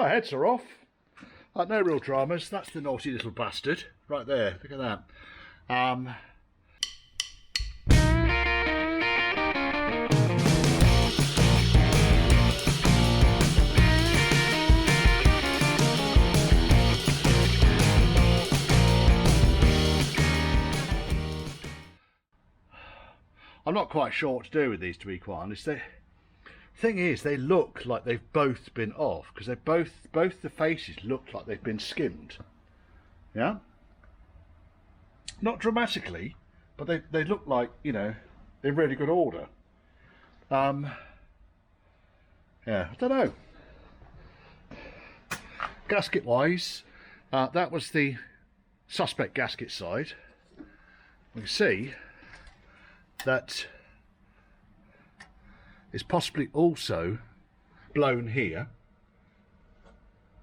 Our heads are off. No real dramas. That's the naughty little bastard right there. Look at that. I'm not quite sure what to do with these, to be quite honest. The thing is, they look like they've both been off, because they both the faces look like they've been skimmed. Yeah? Not dramatically, but they look like, you know, in really good order. Yeah, I don't know. Gasket wise, that was the suspect gasket side. You can see that is possibly also blown here.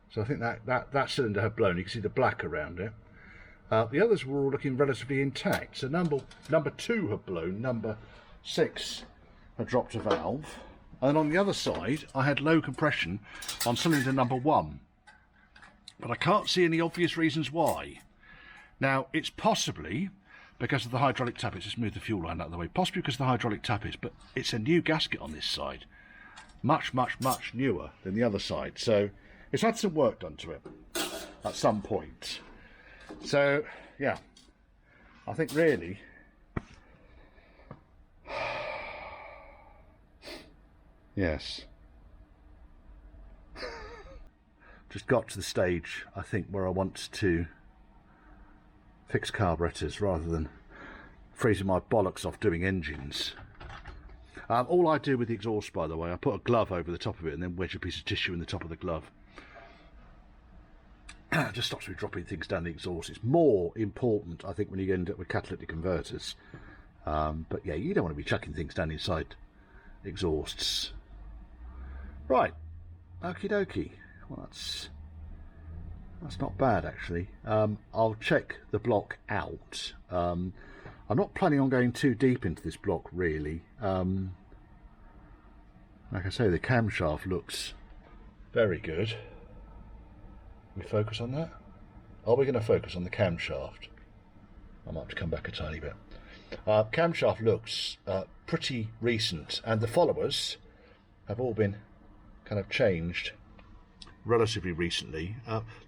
So I think that cylinder had blown. You can see the black around it. The others were all looking relatively intact. So number 2 had blown, number 6 had dropped a valve. And on the other side, I had low compression on cylinder number 1. But I can't see any obvious reasons why. Now, it's possibly because of the hydraulic tappets. Let's move the fuel line out of the way. Possibly because of the hydraulic tappets, but it's a new gasket on this side. Much, much, much newer than the other side. So it's had some work done to it at some point. So, yeah, I think really, yes, just got to the stage, I think, where I want to fix carburetors rather than freezing my bollocks off doing engines. All I do with the exhaust, by the way, I put a glove over the top of it and then wedge a piece of tissue in the top of the glove. It just stops me dropping things down the exhaust. It's more important, I think, when you end up with catalytic converters. But yeah, you don't want to be chucking things down inside exhausts. Right, okie dokie. Well, that's not bad, actually. I'll check the block out. I'm not planning on going too deep into this block, really. Like I say, the camshaft looks very good. We focus on that? Are we going to focus on the camshaft? I might have to come back a tiny bit. Camshaft looks pretty recent, and the followers have all been kind of changed relatively recently.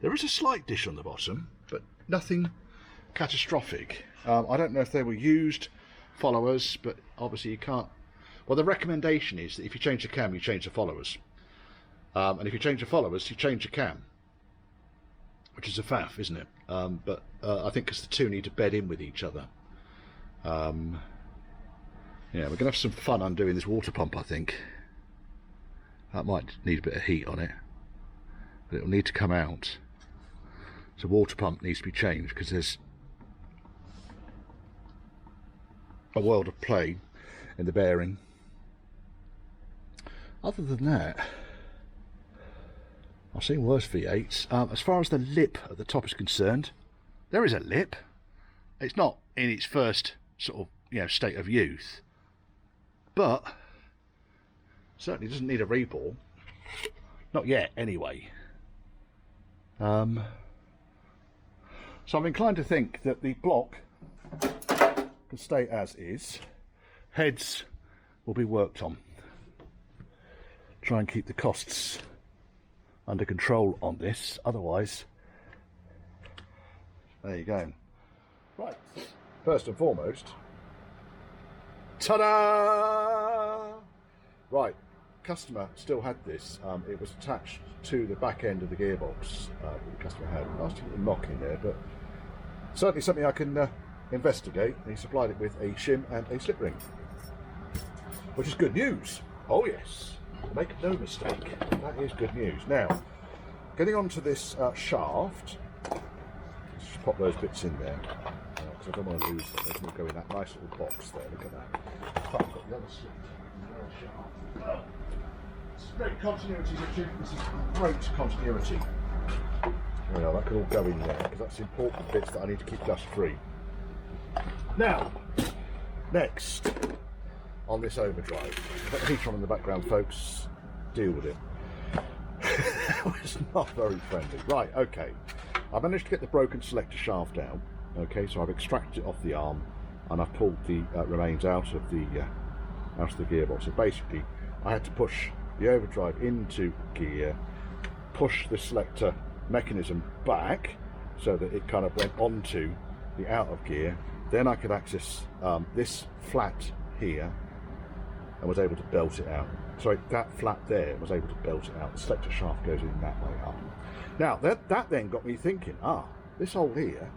There is a slight dish on the bottom, but nothing catastrophic. I don't know if they were used followers, but obviously you can't. Well, the recommendation is that if you change the cam, you change the followers. And if you change the followers, you change the cam, which is a faff, isn't it? But I think because the two need to bed in with each other. Yeah, we're going to have some fun undoing this water pump, I think. That might need a bit of heat on it, but it'll need to come out. So water pump needs to be changed because there's a world of play in the bearing. Other than that, I've seen worse V8s. As far as the lip at the top is concerned, there is a lip. It's not in its first sort of, you know, state of youth, but certainly doesn't need a rebore. Not yet, anyway. So I'm inclined to think that the block can stay as is. Heads will be worked on. Try and keep the costs under control on this. Otherwise, there you go. Right, first and foremost, ta-da! Right, customer still had this. It was attached to the back end of the gearbox that the customer had. Nasty little knock in there, but certainly something I can investigate. He supplied it with a shim and a slip ring, which is good news. Oh yes, make no mistake, that is good news. Now, getting onto this shaft, let's just pop those bits in there, because I don't want to lose them. They can all go in that nice little box there, look at that. I've got the other slip, the other shaft. It's great continuity, Richard. This is great continuity. You know, that could all go in there, because that's the important bits that I need to keep dust free. Now, next, on this overdrive. Put the heater on in the background, folks. Deal with it. it's not very friendly. Right, okay. I managed to get the broken selector shaft out. Okay, so I've extracted it off the arm and I've pulled the remains out of the gearbox. So basically, I had to push the overdrive into gear, push the selector mechanism back so that it kind of went onto the out of gear. Then I could access this flat here and was able to belt it out. Sorry, that flat there was able to belt it out. The selector shaft goes in that way up. Now that then got me thinking, this hole here,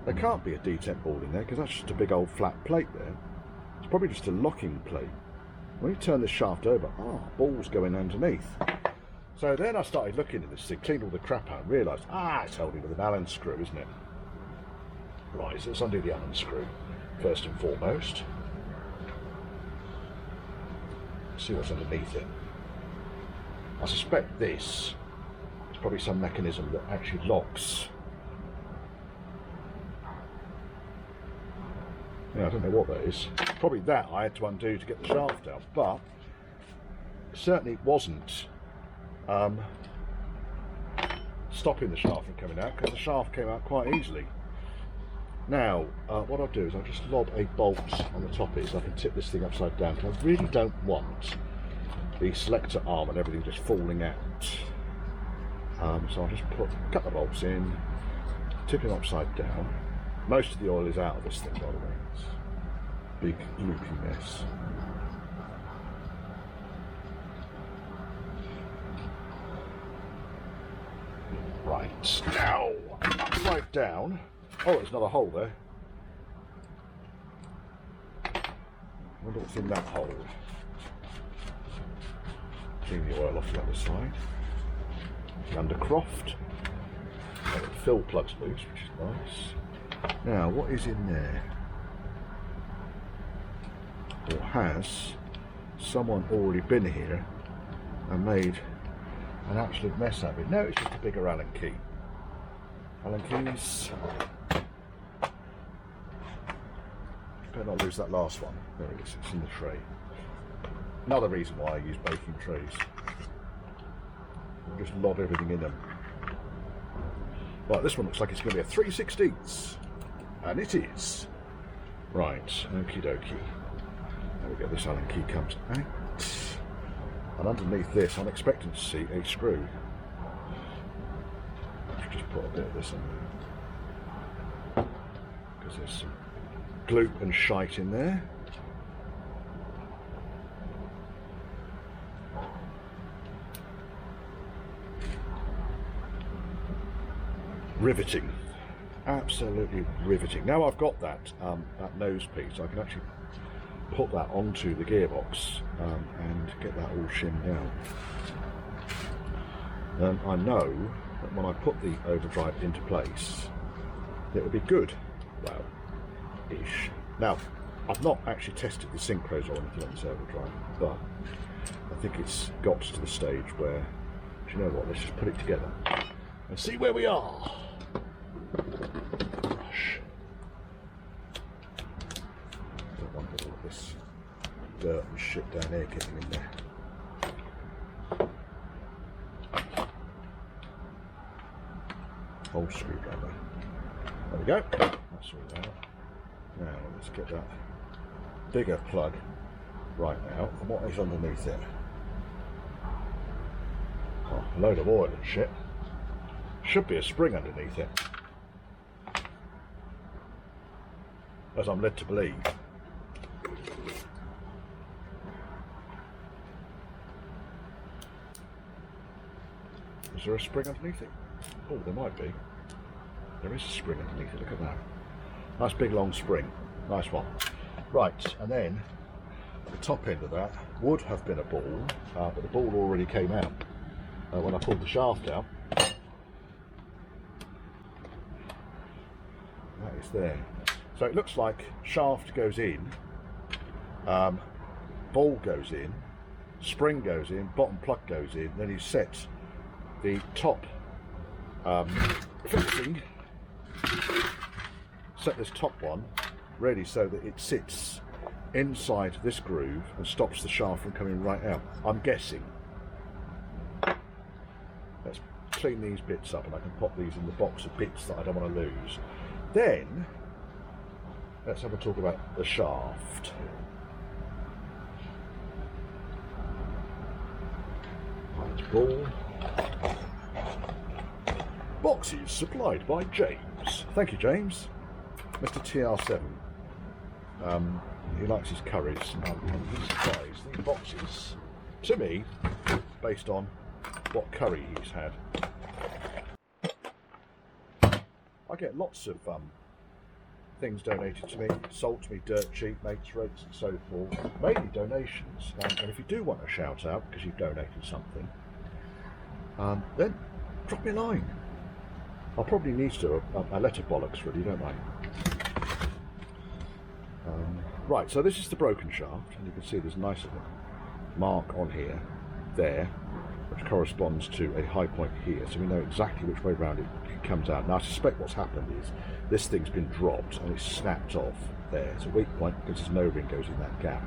there can't be a detent ball in there because that's just a big old flat plate there. It's probably just a locking plate. When you turn the shaft over, balls going underneath. So then I started looking at this thing, cleaned all the crap out and realised, it's held in with an Allen screw, isn't it? Right, so let's undo the Allen screw first and foremost. See what's underneath it. I suspect this is probably some mechanism that actually locks. Yeah, I don't know what that is. Probably that I had to undo to get the shaft out, but certainly wasn't stopping the shaft from coming out, because the shaft came out quite easily. Now, what I'll do is I'll just lob a bolt on the top of it so I can tip this thing upside down, because I really don't want the selector arm and everything just falling out. So I'll just put a couple of bolts in, tip him upside down. Most of the oil is out of this thing, by the way. It's a big loopy mess. Right, now, right down. There's another hole there. I wonder what's in that hole. Clean the oil off the other side. The undercroft. The fill plug's loose, which is nice. Now, what is in there? Or has someone already been here and made an absolute mess of it? No, it's just a bigger Allen key. Allen keys. Better not lose that last one. There it is, it's in the tray. Another reason why I use baking trays. Just lob everything in them. Right, this one looks like it's going to be a 3/16. And it is. Right, okie dokie. There we go, this Allen key comes out. And underneath this, I'm expecting to see a screw. Let's just put a bit of this in there. Because there's some gloop and shite in there. Riveting. Absolutely riveting. Now I've got that nose piece, I can actually put that onto the gearbox and get that all shimmed down. I know that when I put the overdrive into place, it will be good. Well, ish. Now, I've not actually tested the synchros or anything on this overdrive, but I think it's got to the stage where, do you know what, let's just put it together and see where we are. Gosh. Don't want all of this dirt and shit down here getting in there. Old screwdriver. There we go. That's all out. Now let's get that bigger plug right now. And what is underneath it? A load of oil and shit. Should be a spring underneath it, as I'm led to believe. Is there a spring underneath it? Oh, there might be. There is a spring underneath it, look at that. Nice big long spring, nice one. Right, and then at the top end of that would have been a ball, but the ball already came out when I pulled the shaft out. That is there. So it looks like shaft goes in, ball goes in, spring goes in, bottom plug goes in, then you set the top fixing, set this top one ready so that it sits inside this groove and stops the shaft from coming right out. I'm guessing. Let's clean these bits up, and I can pop these in the box of bits that I don't want to lose. Then let's have a talk about the shaft. Ball. Boxes supplied by James. Thank you, James. Mr. TR7. He likes his curries. He supplies these boxes to me based on what curry he's had. I get lots of things donated to me, sold to me dirt cheap, mates rates and so forth, mainly donations. And if you do want a shout out because you've donated something, then drop me a line. I'll probably need to do a letter bollocks really, don't I? Right, so this is the broken shaft, and you can see there's a nice little mark on here, there, which corresponds to a high point here, so we know exactly which way round it comes out. Now I suspect what's happened is this thing's been dropped and it's snapped off there. It's a weak point because there's no ring goes in that gap.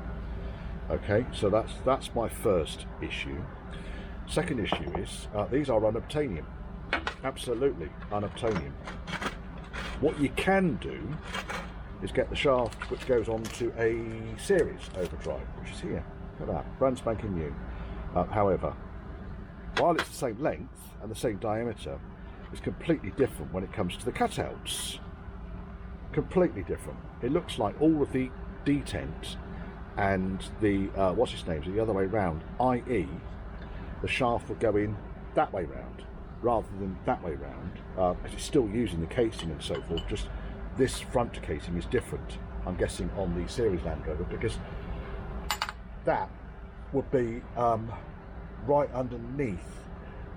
Okay, so that's my first issue. Second issue is these are unobtainium, absolutely unobtainium. What you can do is get the shaft which goes on to a series overdrive, which is here. Look at that, brand spanking new. However, while it's the same length and the same diameter, it's completely different when it comes to the cutouts. Completely different. It looks like all of the detent and the what's its names are the other way round, i.e. the shaft will go in that way round rather than that way round, because it's still using the casing and so forth, just this front casing is different, I'm guessing, on the series Land Rover, because that would be right underneath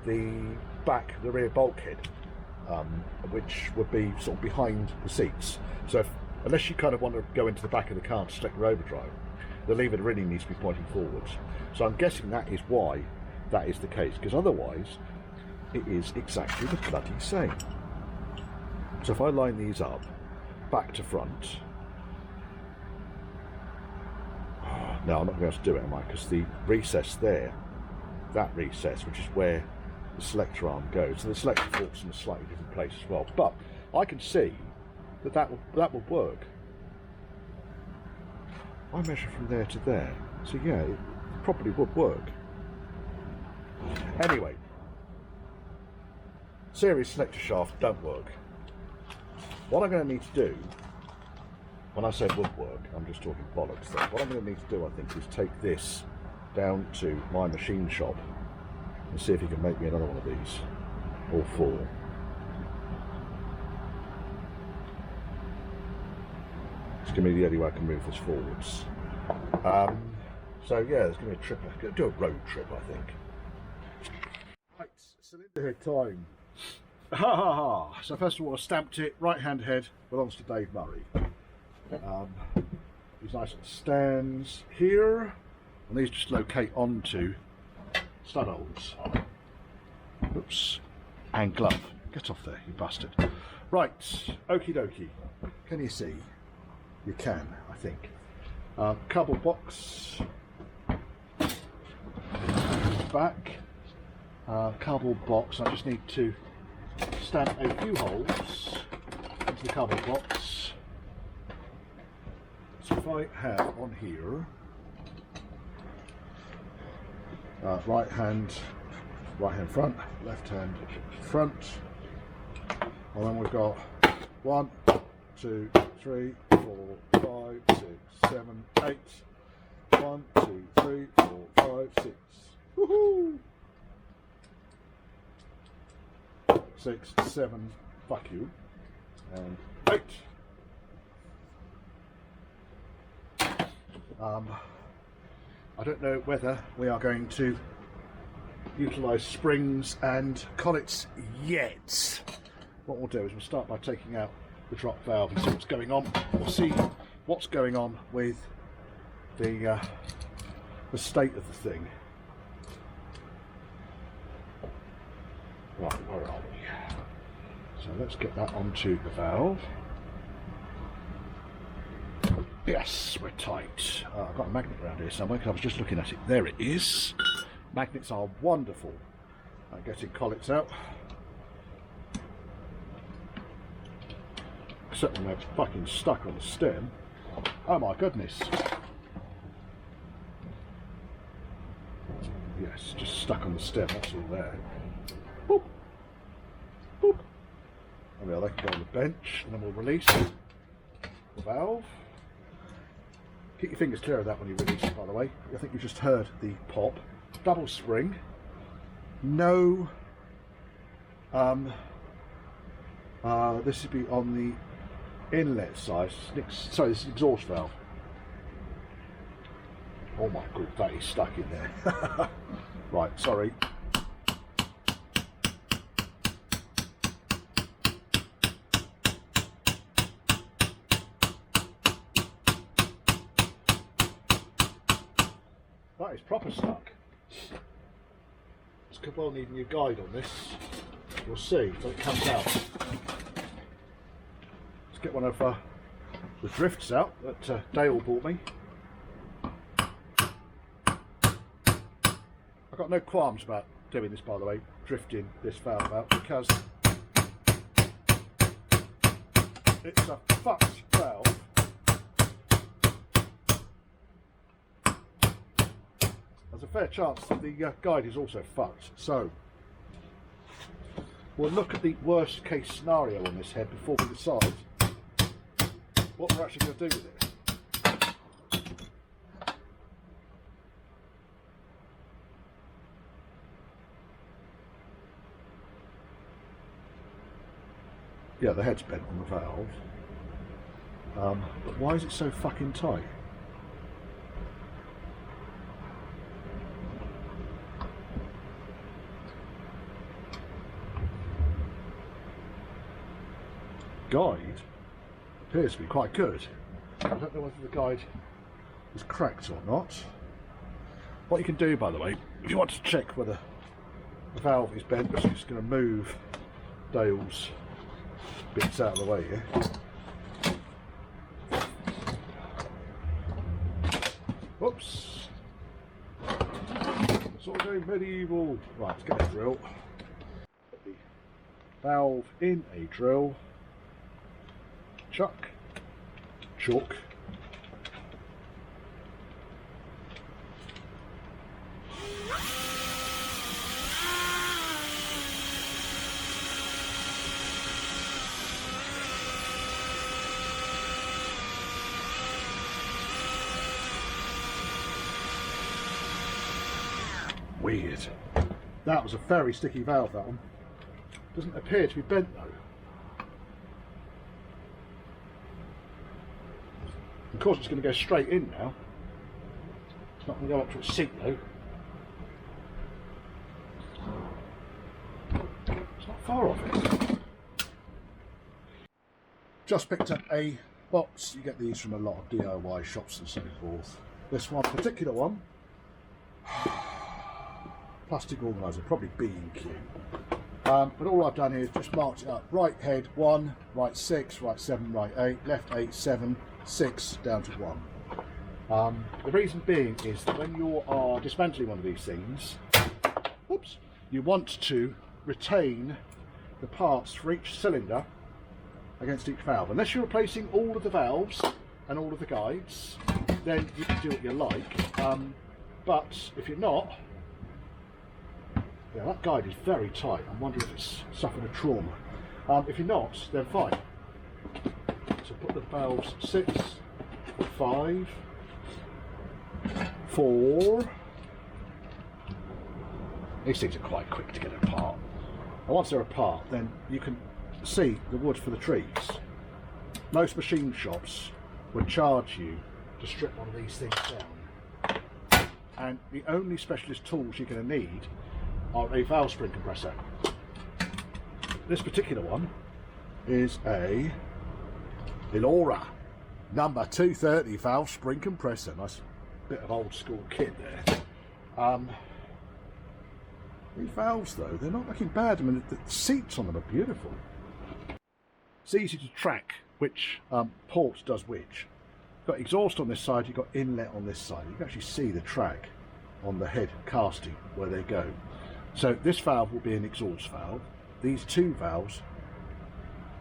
the rear bulkhead, which would be sort of behind the seats. So unless you kind of want to go into the back of the car to select your overdrive, the lever really needs to be pointing forwards. So I'm guessing that is why that is the case, because otherwise it is exactly the bloody same. So if I line these up back to front, no, I'm not going to be able to do it, am I? Because the recess there, that recess, which is where the selector arm goes, so the selector forks in a slightly different place as well. But I can see that will work. I measure from there to there, so yeah, it probably would work. Anyway, series selector shaft don't work. What I'm going to need to do, when I say would work, I'm just talking bollocks there. What I'm going to need to do, I think, is take this down to my machine shop and see if he can make me another one of these, all four. It's going to be the only way I can move this forwards. So yeah, there's going to be a trip. I'm going to do a road trip, I think. Right, cylinder head time. Ha ha ha! So first of all, I stamped it, right hand head belongs to Dave Murray. These nice little stands here, and these just locate onto stud holes. Oops, and glove. Get off there, you bastard. Right, okie dokie. Can you see? You can, I think. Cardboard box. Back. Cardboard box. I just need to stamp a few holes into the cardboard box. So if I have on here right hand front, left hand front, and then we've got 1, 2, 3, 4, 5, 6, 7, 8. 1, 2, 3, 4, 5, 6. Woohoo! 6, 7, fuck you, and 8. I don't know whether we are going to utilise springs and collets yet. What we'll do is we'll start by taking out the drop valve and see what's going on. We'll see what's going on with the state of the thing. Right, where are we? So let's get that onto the valve. Yes, we're tight. I've got a magnet around here somewhere because I was just looking at it. There it is. Magnets are wonderful. I'm getting collets out. Except when they're fucking stuck on the stem. Oh my goodness. Yes, just stuck on the stem, that's all there. Boop. Boop. And they can go on the bench, and then we'll release the valve. Keep your fingers clear of that when you release it, by the way. I think you just heard the pop. Double spring. No. This would be on the inlet side. Sorry, this is exhaust valve. Oh my god, that is stuck in there. Right, sorry. That is proper stuck. It's could well need a new guide on this. We'll see when it comes out. Let's get one of the drifts out that Dale bought me. I've got no qualms about doing this, by the way, drifting this valve out, because it's a fucked valve. There's a fair chance that the guide is also fucked. So we'll look at the worst case scenario on this head before we decide what we're actually going to do with it. Yeah, the head's bent on the valve, but why is it so fucking tight? Guide appears to be quite good. I don't know whether the guide is cracked or not. What you can do, by the way, if you want to check whether the valve is bent, I'm just going to move Dale's bits out of the way here. Whoops. It's all going medieval. Right, let's get a drill. Put the valve in a drill. Chuck. Chalk. Weird. That was a very sticky valve, that one. Doesn't appear to be bent though. Of course it's going to go straight in now. It's not going to go up to its seat though. It's not far off it. Just picked up a box. You get these from a lot of DIY shops and so forth. This one particular one, plastic organiser, probably B&Q. But all I've done here is just marked it up. Right head 1, right 6, right 7, right 8, left 8, 7, 6, down to 1. The reason being is that when you are dismantling one of these things, whoops, you want to retain the parts for each cylinder against each valve. Unless you're replacing all of the valves and all of the guides, then you can do what you like. But if you're not, yeah, that guide is very tight. I'm wondering if it's suffered a trauma. If you're not, then fine. So put the valves 6, 5, 4. These things are quite quick to get apart. And once they're apart, then you can see the wood for the trees. Most machine shops would charge you to strip one of these things down. And the only specialist tools you're going to need are a valve spring compressor. This particular one is a Ilora number 230 valve spring compressor. Nice bit of old school kit there. These valves though, they're not looking bad. I mean, the seats on them are beautiful. It's easy to track which port does which. You've got exhaust on this side, you've got inlet on this side. You can actually see the track on the head casting where they go. So this valve will be an exhaust valve. These two valves,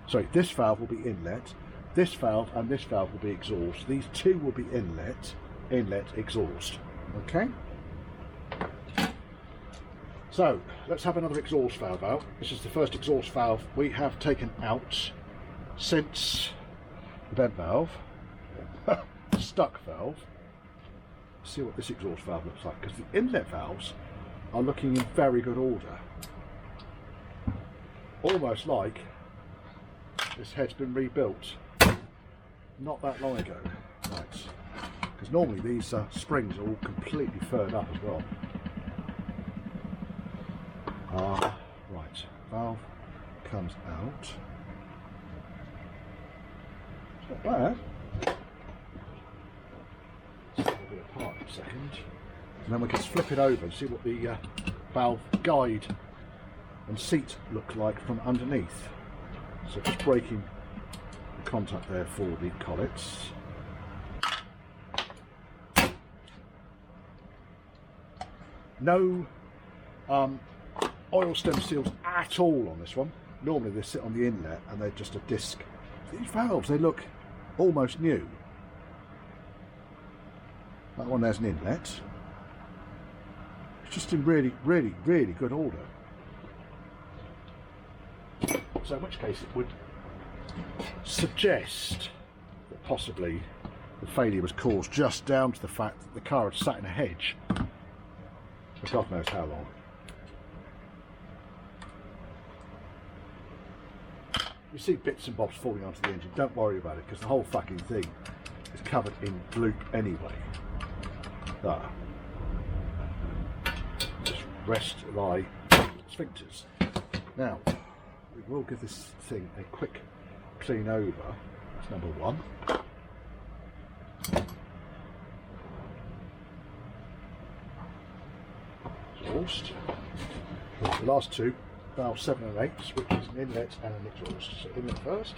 sorry, this valve will be inlet. This valve and this valve will be exhaust. These two will be inlet, inlet, exhaust. Okay? So let's have another exhaust valve out. This is the first exhaust valve we have taken out since the vent valve, stuck valve. Let's see what this exhaust valve looks like, because the inlet valves are looking in very good order. Almost like this head's been rebuilt not that long ago. Right, because normally these springs are all completely furred up as well. Right, valve comes out. It's not bad. Let's pull it apart in a second. And then we can flip it over and see what the valve guide and seat look like from underneath. So just breaking the contact there for the collets. No oil stem seals at all on this one. Normally they sit on the inlet and they're just a disc. These valves, they look almost new. That one there's an inlet. It's just in really, really, really good order. So in which case it would suggest that possibly the failure was caused just down to the fact that the car had sat in a hedge for God knows how long. You see bits and bobs falling onto the engine, don't worry about it, because the whole fucking thing is covered in gloop anyway. There. Just rest thy sphincters. Now, we will give this thing a quick clean over. That's number one. Exhaust. The last two, valve 7 and 8, which is an inlet and an exhaust. So inlet first.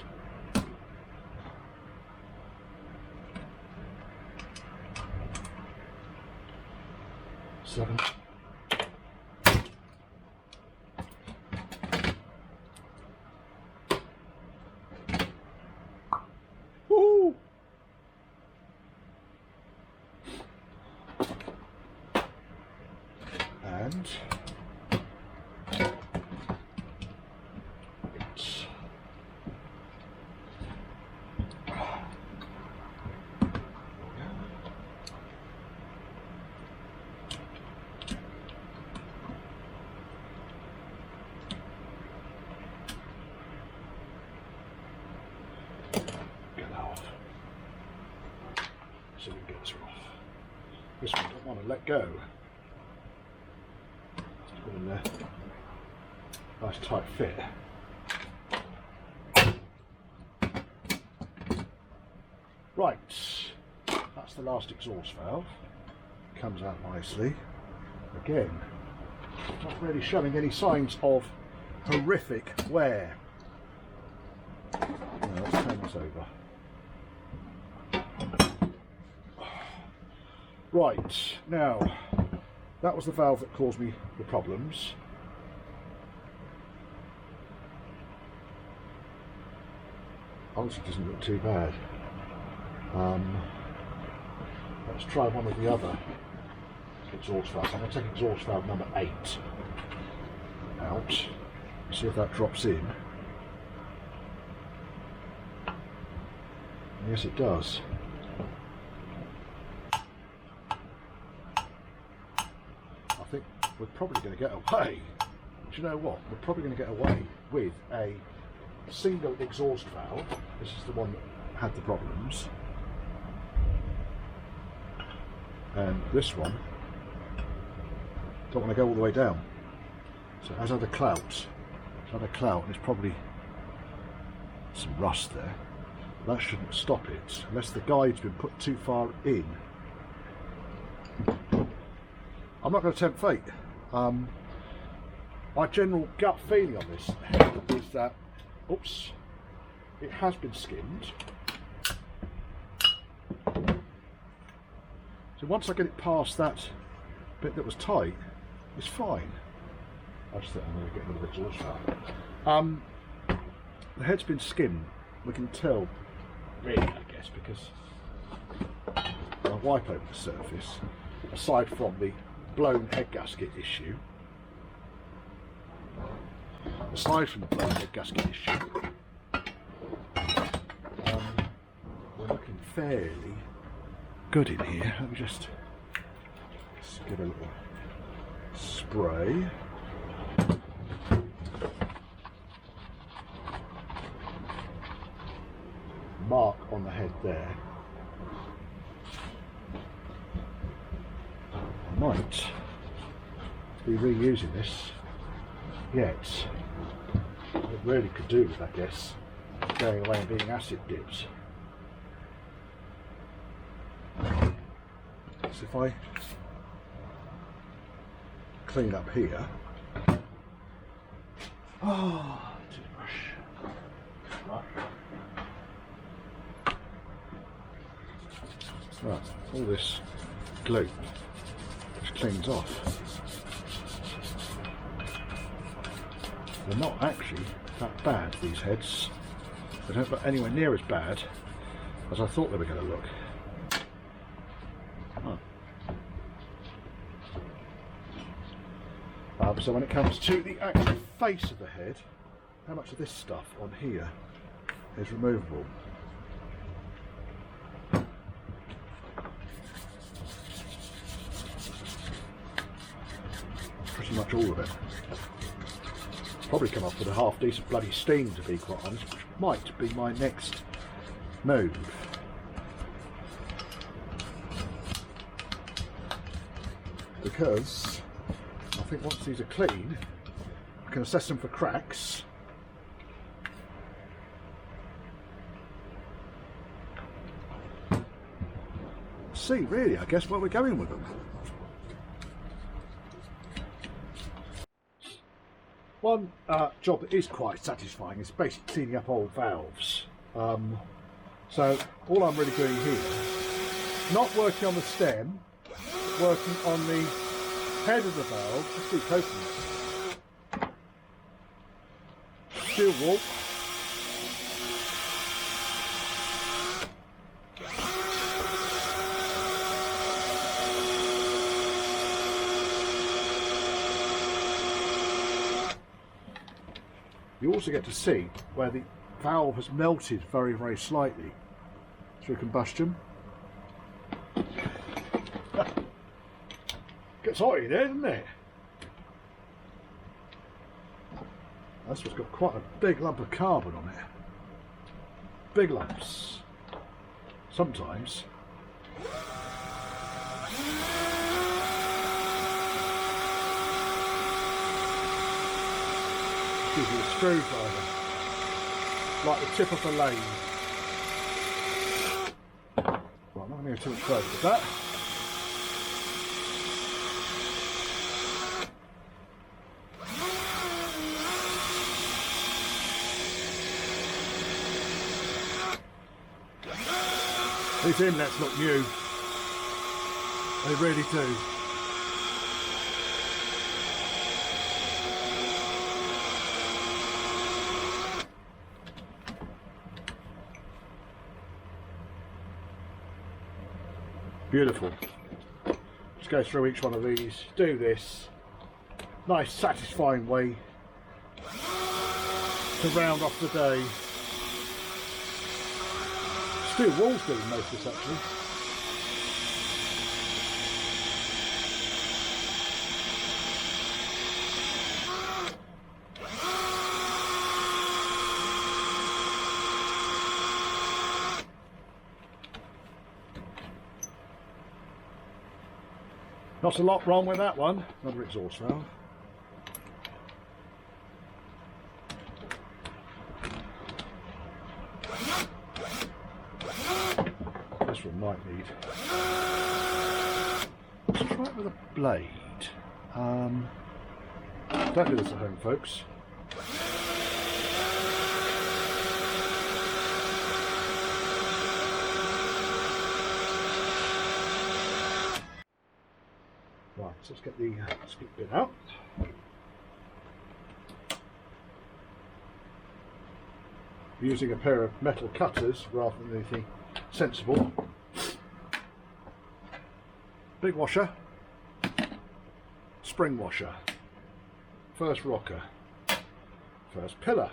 Seven. Woo! And it's so we can get this off. This one I don't want to let go. Just put in there. Nice tight fit. Right, that's the last exhaust valve. Comes out nicely. Again, not really showing any signs of horrific wear. Now, let's turn this over. Right, now, that was the valve that caused me the problems. Honestly, it doesn't look too bad. Let's try one of the other exhaust valves. I'm going to take exhaust valve number 8 out, see if that drops in. And yes, it does. I think we're probably going to get away. Do you know what? We're probably going to get away with a single exhaust valve. This is the one that had the problems. And this one, don't want to go all the way down. So it has had a clout. It's had a clout, and there's probably some rust there. That shouldn't stop it, unless the guide's been put too far in. I'm not going to tempt fate. My general gut feeling on this is that, oops, it has been skimmed. So once I get it past that bit that was tight, it's fine. I just think I'm going to get rid of the exhaust valve. The head's been skimmed. We can tell, really, I guess, because when I wipe over the surface, aside from the blown head gasket issue, we're looking fairly good in here. Let me just give a little spray. Mark on the head there. I might be reusing this yet. It really could do with, I guess, going away and being acid dips. So if I clean up here, toothbrush, right, all this glue just cleans off. They're not actually that bad, these heads. They don't look anywhere near as bad as I thought they were going to look. So when it comes to the actual face of the head, how much of this stuff on here is removable? Pretty much all of it. Probably come up with a half decent bloody steam, to be quite honest, which might be my next move. Because I think once these are clean, I can assess them for cracks. See, really, I guess, where we're going with them. One job that is quite satisfying is basically cleaning up old valves. So all I'm really doing here, not working on the stem, working on the head of the valve. Let's keep open it. Steel wool. You also get to see where the valve has melted very, very slightly through combustion. Gets hot in there, doesn't it? This one's got quite a big lump of carbon on it. Big lumps. Sometimes. Gives you a screwdriver, like the tip of a lathe. Right, I'm not going to go too much further with that. These inlets look new. They really do. Beautiful. Just go through each one of these, do this. Nice satisfying way to round off the day. Steel wool's doing most of this actually. Not a lot wrong with that one. Another exhaust valve. This one might need. Let's try it with a blade. Don't do this at home, folks. Right, so let's get the split bit out. using a pair of metal cutters rather than anything sensible. Big washer, spring washer, first rocker, first pillar.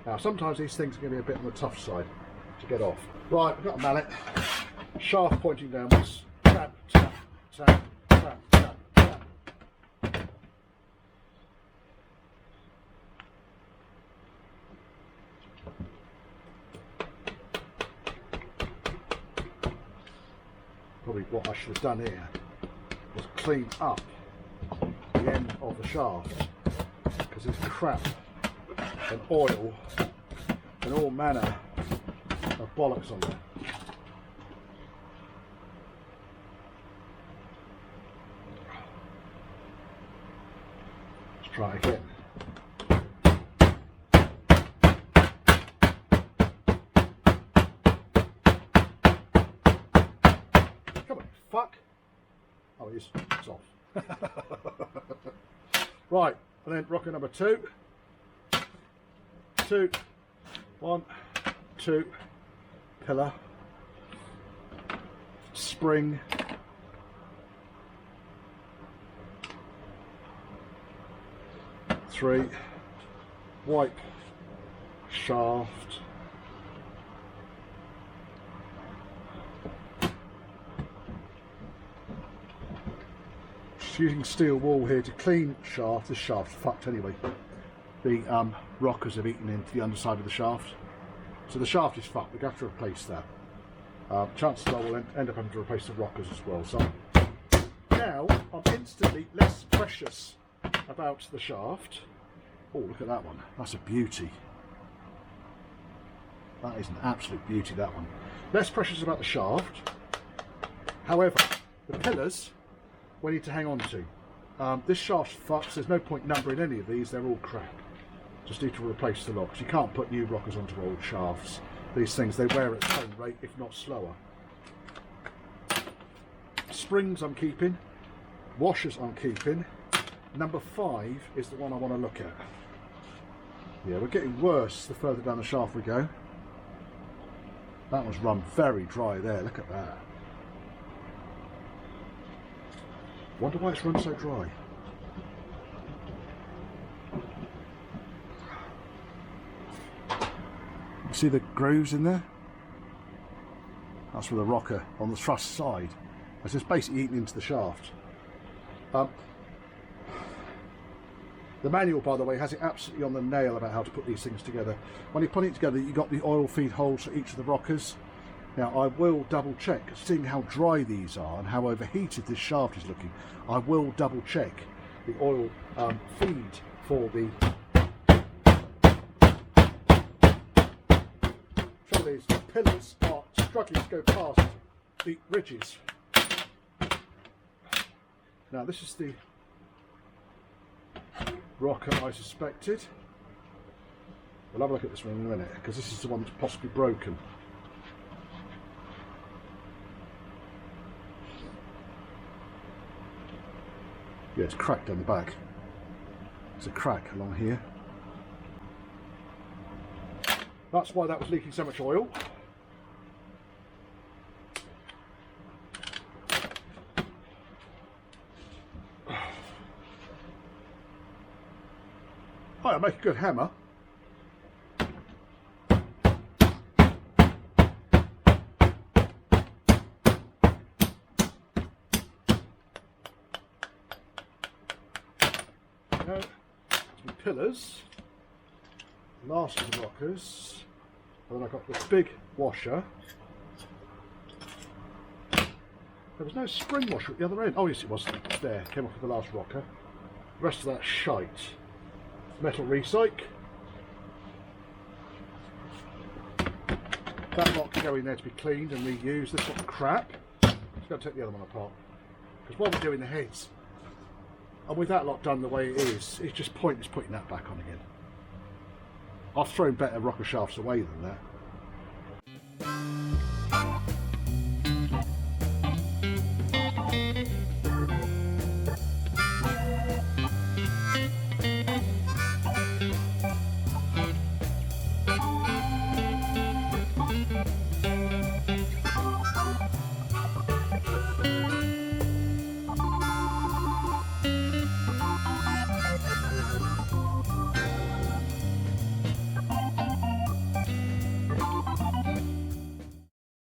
Now sometimes these things are going to be a bit on the tough side to get off. Right, we've got a mallet, shaft pointing downwards, tap, tap, tap, tap, tap, tap. Probably what I should have done here was clean up the end of the shaft, because there's crap and oil and all manner of bollocks on there. Let's try again. Come on, fuck. Oh, it is. It's off. Right, and then rocker number 2. 2, 1, 2, pillar, spring, three, wipe, shaft, just using steel wool here to clean shaft. This shaft's fucked anyway. The rockers have eaten into the underside of the shaft, so the shaft is fucked. We're going to have to replace that. Chances are we'll end up having to replace the rockers as well. So now I'm instantly less precious about the shaft. Oh, look at that one. That's a beauty. That is an absolute beauty, that one. Less precious about the shaft. However, the pillars we need to hang on to. This shaft's fucked. There's no point numbering any of these. They're all crap. Just need to replace the locks. You can't put new rockers onto old shafts. These things, they wear at the same rate, if not slower. Springs I'm keeping. Washers I'm keeping. Number 5 is the one I want to look at. Yeah, we're getting worse the further down the shaft we go. That one's run very dry there. Look at that. Wonder why it's run so dry. You see the grooves in there? That's with the rocker on the thrust side. It's just basically eaten into the shaft. The manual, by the way, has it absolutely on the nail about how to put these things together. When you put it together, you've got the oil feed holes for each of the rockers. Now, I will double check, seeing how dry these are and how overheated this shaft is looking, I will double check the oil feed for the... Trouble is, the pillars are struggling to go past the ridges. Now, this is the rocker I suspected. We'll have a look at this one in a minute, because this is the one that's possibly broken. Yeah, it's cracked down the back. There's a crack along here. That's why that was leaking so much oil. Oh, I'll make a good hammer. Now, some pillars, last of the rockers, and then I've got this big washer. There was no spring washer at the other end. Oh yes, it was. It's there. Came off of the last rocker. The rest of that shite. Metal recyc. That lot can go in there to be cleaned and reused. This one's crap. Just going to take the other one apart. Because while we're doing the heads, and with that lot done the way it is, it's just pointless putting that back on again. I've thrown better rocker shafts away than that.